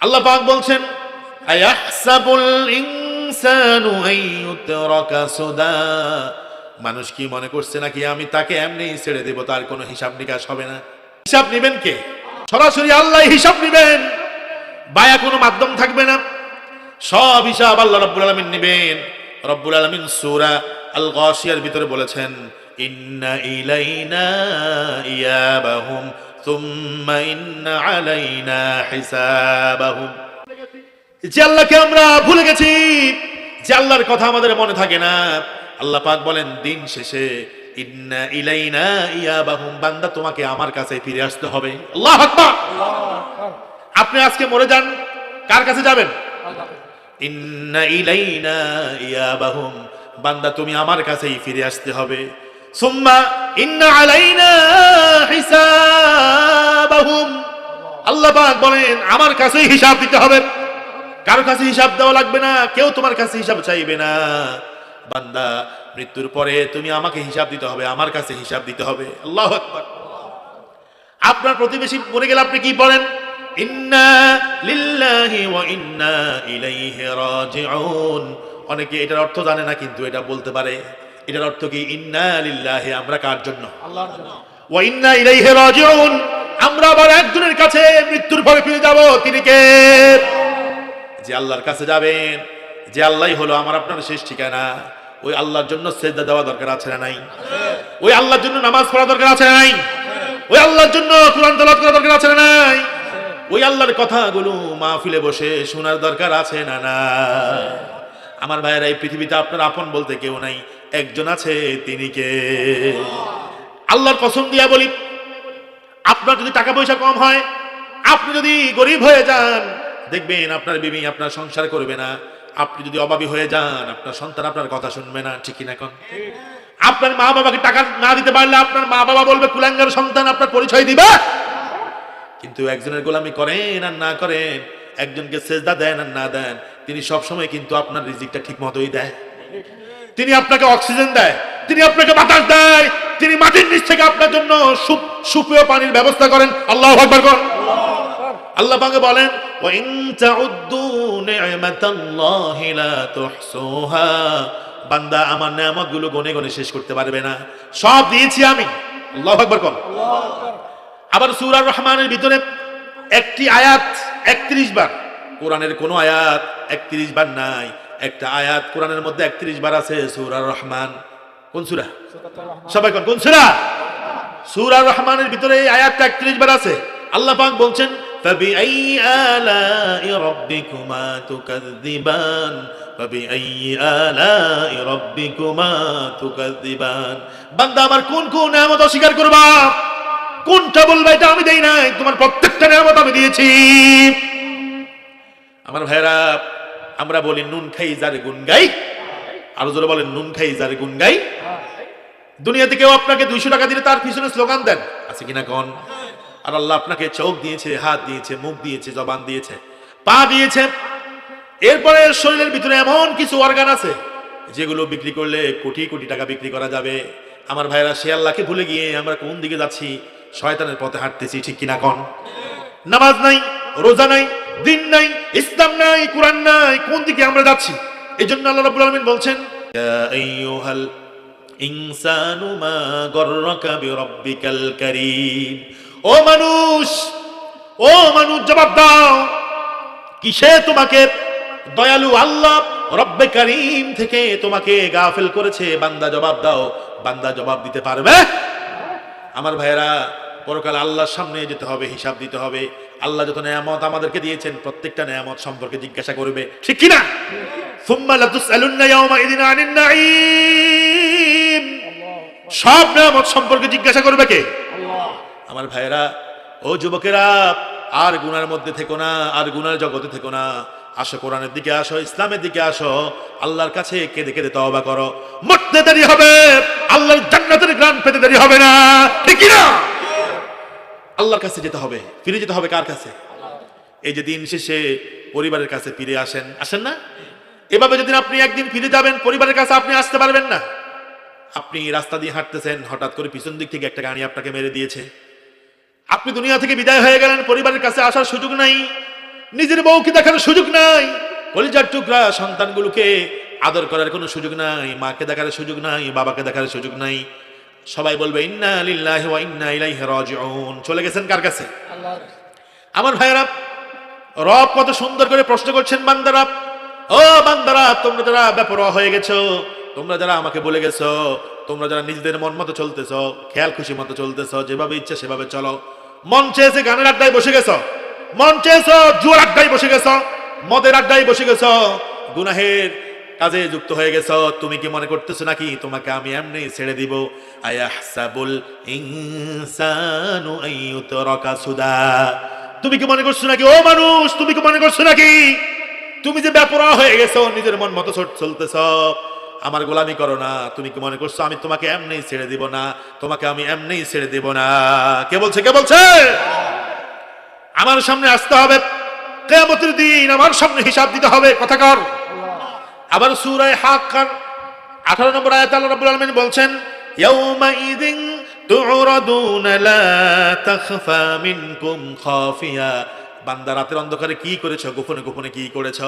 আল্লাহ পাক বলছেন, আয়াহসাবুল ইনসানু আইয়ুতরাকা সুদা, মানুষ কি মনে করছে নাকি আমি তাকে এমনি ছেড়ে দেব, তার কোনো হিসাব নিকাশ হবে না? হিসাব নেবেন কে? সরাসরি আল্লাহ হিসাব নেবেন, বায়া কোনো মাধ্যম থাকবে না, সব হিসাব আল্লাহ রাব্বুল আলামিন নেবেন। রাব্বুল আলামিন সূরা আল গাশিয়ার ভিতরে বলেছেন, ইন্না ইলাইনা ইয়াবাহুম সুম্মা ইন্না আলাইনা হিসাবাহুম। যে আল্লাহকে আমরা ভুলে গেছি, যে আল্লাহর কথা আমাদের মনে থাকে না, আল্লাহ পাক বলেন দিন শেষে ইন্না ইলাইনা ইয়াবাহুম, বান্দা তোমাকে আমার কাছে ফিরে আসতে হবে। আল্লাহু আকবার। আপনি আজকে মরে যান, কার কাছে যাবেন? ইন্না ইলাইনা ইয়াবাহুম, বান্দা তুমি আমার কাছেই ফিরে আসতে হবে। সুম্মা ইন্না আলাইনা হিসাবাহুম, আল্লাহ পাক বলেন আমার কাছেই হিসাব দিতে হবে, কারো কাছে হিসাব দেওয়া লাগবে না, কেউ তোমার কাছে হিসাব চাইবে না। বান্দা মৃত্যুর পরে তুমি আমাকে হিসাব দিতে হবে, আমার কাছে হিসাব দিতে হবে। আল্লাহু আকবার। আপনার প্রতিবেশী মরে গেলে আপনি কি বলেন? ইন্না লিল্লাহি ওয়া ইন্না ইলাইহি রাজিউন। অনেকে এটার অর্থ জানে না, কিন্তু এটা বলতে পারে। এটার অর্থ কি? ইন্না লিল্লাহি, আমরা কার জন্য? আল্লাহর জন্য। ওয়া ইন্না ইলাইহি রাজিউন, আমরা আবার একজনের কাছে মৃত্যুর পরে ফিরে যাব। তিনি কে? যে আল্লাহর কাছে যাবেন, যে আল্লাহই হলো আমার আপনার শেষ ঠিকানা। ওই আল্লাহর জন্য সিজদা দেওয়া দরকার আছে না নাই? ওই আল্লাহর জন্য নামাজ পড়া দরকার আছে না নাই? ওই আল্লাহর জন্য কুরআন তেলাওয়াত করা দরকার আছে না নাই? ওই আল্লাহর কথাগুলো মাহফিলে বসে শোনার দরকার আছে না না? আমার ভাইয়েরা, এই পৃথিবীতে আপনার আপন বলতে কেউ নাই, একজন আছে, তিনি কে? আল্লাহর কসম দিয়া বলি, আপনার যদি টাকা পয়সা কম হয়, আপনি যদি গরিব হয়ে যান, দেখবেন আপনার বিবি আপনার সংসার করবে না। আপনি যদি অভাবী হয়ে যান, আপনার সন্তান আপনার কথা শুনবে না, ঠিক কিনা কোন? আপনার মা বাবাকে টাকা না দিতে পারলে আপনার মা বাবা বলবে কুলাঙ্গার সন্তান, আপনার পরিচয় দিবে। কিন্তু একজনের গোলামি করেন আর না করেন, একজনকে সেজদা দেন আর না দেন, তিনি সব সময় কিন্তু আপনার রিজিকটা ঠিক মতোই দেয়। তিনি আপনাকে অক্সিজেন দেয়, তিনি আপনাকে বাতাস দেয়, তিনি মাটির নিচ থেকে আপনার জন্য সুপেয় পানির ব্যবস্থা করেন। আল্লাহু আকবার করেন। আল্লাহ পাক বলেন, ওয়া ইন তাউদ্দু নি'মাতাল্লাহি লা তুহসুহা, বান্দা আমার নেয়ামতগুলো গনে গনে শেষ করতে পারবে না, সব দিয়েছি আমি। আল্লাহু আকবার করেন। আবার সূরা রহমানের ভিতরে একটি আয়াত 31 বার, কোরআনের কোন আয়াত 31 বার নাই, একটা আয়াত কোরআনের মধ্যে 31 বার আছে, সূরা রহমান। কোন সূরা? সবাই কোন কোন সূরা? সূরা রহমানের ভিতরে এই আয়াতটা 31 বার আছে। আল্লাহ পাক বলছেন, ফাবিআইয়ি আলাই রাব্বিকুমা তুকাযযিবান, ফাবিআইয়ি আলাই রাব্বিকুমা তুকাযযিবান। বান্দা আমার কোন কোন নিয়ামত অস্বীকার করবা? কোনটা বলবা এটা আমি দেই নাই? তোমার প্রত্যেকটা নিয়ামত আমি দিয়েছি। আমার ভাইরা, আমরা বলি নুন খাই যার গুণ গাই, আরো জোরে বলেন নুন খাই যার গুণ গাই। দুনিয়াতে কেউ আপনাকে 200 টাকা দিলে তার পিছনে স্লোগান দেন, আছে কিনা কোন? আর আল্লাহ আপনাকে চোখ দিয়েছে, হাত দিয়েছে, মুখ দিয়েছে, জবান দিয়েছে, পা দিয়েছে, এরপরে শরীরের ভিতরে এমন কিছু অর্গান আছে যেগুলো বিক্রি করলে কোটি কোটি টাকা বিক্রি করা যাবে। আমার ভাইরা, সে আল্লাহকে ভুলে গিয়ে আমরা কোন দিকে যাচ্ছি? শয়তানের পথে হাঁটতেছি, ঠিক কিনা কোন? নামাজ নাই, রোজা নাই, দিন নাই, ইসলাম নাই, কুরআন নাই, কোন দিকে আমরা যাচ্ছি? এজন্য আল্লাহ রাব্বুল আলামিন বলছেন, ইয়া আইয়ুহাল ইনসানু মা গররাকা বিরাব্বিকাল কারীম। ও মানুষ, ও মানুষ, জবাব দাও, কিসে তোমাকে দয়ালু আল্লাহ রব্বে কারীম থেকে তোমাকে গাফেল করেছে? বান্দা জবাব দাও। বান্দা জবাব দিতে পারবে? আমার ভাইয়েরা, পরকালে আল্লাহর সামনে যেতে হবে, হিসাব দিতে হবে। আল্লাহ যত নেয়ামত আমাদেরকে দিয়েছেন, প্রত্যেকটা নেয়ামত সম্পর্কে জিজ্ঞাসা করবে, ঠিক কিনা? সুম্মা লাতুসআলুন্না ইয়াওমাইযিন আনিন নাঈম, সব নেয়ামত সম্পর্কে জিজ্ঞাসা করবে কে? আল্লাহ। আমার ভাইয়েরা, ও যুবকেরা, আর গুনার মধ্যে থেকো না, আর গুনার জগতে থেকো না, আসো কোরআনের দিকে, আসো ইসলামের দিকে, আসো আল্লাহর কাছে কেঁদে কেঁদে তওবা করো। মরতে দেরি হবে, আল্লাহর জান্নাতের গ্রান পেতে দেরি হবে না, ঠিক কিনা? আল্লাহর কাছে যেতে হবে, ফিরে যেতে হবে কার কাছে? এই যে দিন শেষে পরিবারের কাছে ফিরে আসেন, আসেন না? এভাবে যদি আপনি একদিন ফিরে যাবেন, পরিবারের কাছে আপনি আসতে পারবেন না। আপনি রাস্তা দিয়ে হাঁটতেছেন, হঠাৎ করে পিছন দিক থেকে একটা গাড়ি আপনাকে মেরে দিয়েছে, আপনি দুনিয়া থেকে বিদায় হয়ে গেলেন, পরিবারের কাছে আসার সুযোগ নাই। নিজের বউকে দেখার সুযোগ নাই, কলিজার টুকরা সন্তানগুলোকে আদর করার কোনো সুযোগ নাই, মাকে দেখার সুযোগ নাই, বাবাকে দেখার সুযোগ নাই। সবাই বলবে ইন্না লিল্লাহি ওয়া ইন্না ইলাইহি রাজিউন। চলে গেছেন কার কাছে? আমার ভাইয়েরা, রব কত সুন্দর করে প্রশ্ন করছেন বান্দারা, ও বান্দারা, তোমরা যারা বেপরোয়া হয়ে গেছো, তোমরা যারা আমাকে বলে গেছো, তোমরা যারা নিজেদের মন মতো চলতেছো, খেয়াল খুশি মতো চলতেছো, যেভাবে ইচ্ছে সেভাবে চলো, মন চেয়েছে গানের আড্ডায় বসে গেছো, মন চেয়েছো জুয়ার আড্ডায় বসে গেছো, মদের আড্ডায় বসে গেছো, গুনাহের কাজে যুক্ত হয়ে গেছো, তুমি কি মনে করতেছো নাকি তোমাকে আমি এমনি ছেড়ে দিব? আয়াহসাবুল ইনসানু আইয়ুতরাকা সুদা। তুমি কি মনে করছো নাকি, ও মানুষ, তুমি কি মনে করছো নাকি তুমি যে বেপরোয়া হয়ে গেছো, নিজের মন মতো চলতেছ, আমার গোলামি করো না, তুমি কি মনে করছো আমি তোমাকে এমনি ছেড়ে দিব না? তোমাকে আমি এমনি ছেড়ে দিব না। কে বলছে? কে বলছে? আমার সামনে আসতে হবে, কিয়ামতের দিন আমার সামনে হিসাব দিতে হবে। কথা কর। আবার সূরা হাক্কার 18 নম্বর আয়াতে আল্লাহ রাব্বুল আলামিন বলছেন, ইয়াউমাইযিন তু'রাদুনা লা তাখফা মিনকুম খাফিয়া। বান্দা, রাতের অন্ধকারে কি করেছো? গোপনে গোপনে কি করেছো?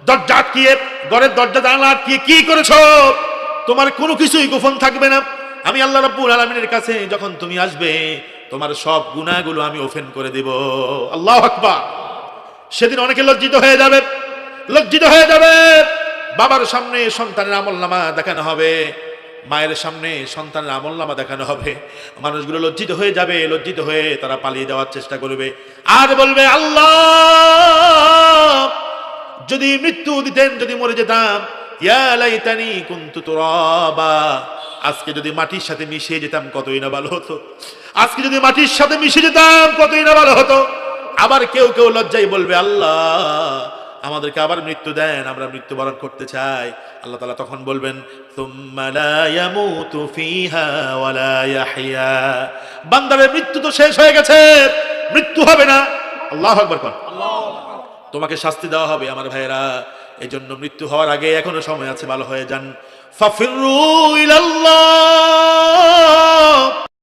দরজা আটকিয়ে, ঘরের দরজা জানালা আটকিয়ে কি করেছো? তোমার কোনো কিছুই গোপন থাকবে না। আমি আল্লাহ রাব্বুল আলামিনের কাছে যখন তুমি আসবে, তোমার সব গুনাহগুলো আমি ওপেন করে দেব। আল্লাহু আকবার। সেদিন অনেকে লজ্জিত হয়ে যাবে, লজ্জিত হয়ে যাবে। বাবার সামনে সন্তানের আমলনামা দেখানো হবে, মায়ের সামনে সন্তানের আমলনামা দেখানো হবে। মানুষগুলো লজ্জিত হয়ে যাবে, লজ্জিত হয়ে তারা পালিয়ে যাওয়ার চেষ্টা করবে, আর বলবে, আল্লাহ যদি মৃত্যু দিতেন, যদি মরে যেতাম, ইয়া লাইতানি কুনতু তুরাবা, আজকে যদি মাটির সাথে মিশে যেতাম কতই না ভালো হতো, আজকে যদি মাটির সাথে মিশে যেতাম কতই না ভালো হতো। আবার কেউ কেউ লজ্জায় বলবে, আল্লাহ আমাদেরকে আবার মৃত্যু দেন, আমরা মৃত্যুবরণ করতে চাই। আল্লাহ তাআলা তখন বলবেন, সুম্মা লা ইয়ামুতু ফিহা ওয়া লা ইয়াহইয়া। বান্দারের মৃত্যু তো শেষ হয়ে গেছে, মৃত্যু হবে না। আল্লাহু আকবার। তোমাকে শাস্তি দেওয়া হবে আমার ভাইয়েরা। এজন্য মৃত্যু হওয়ার আগে এখনো সময় আছে, ভালো হয়ে যান। ফাফিরু ইলাল্লাহ,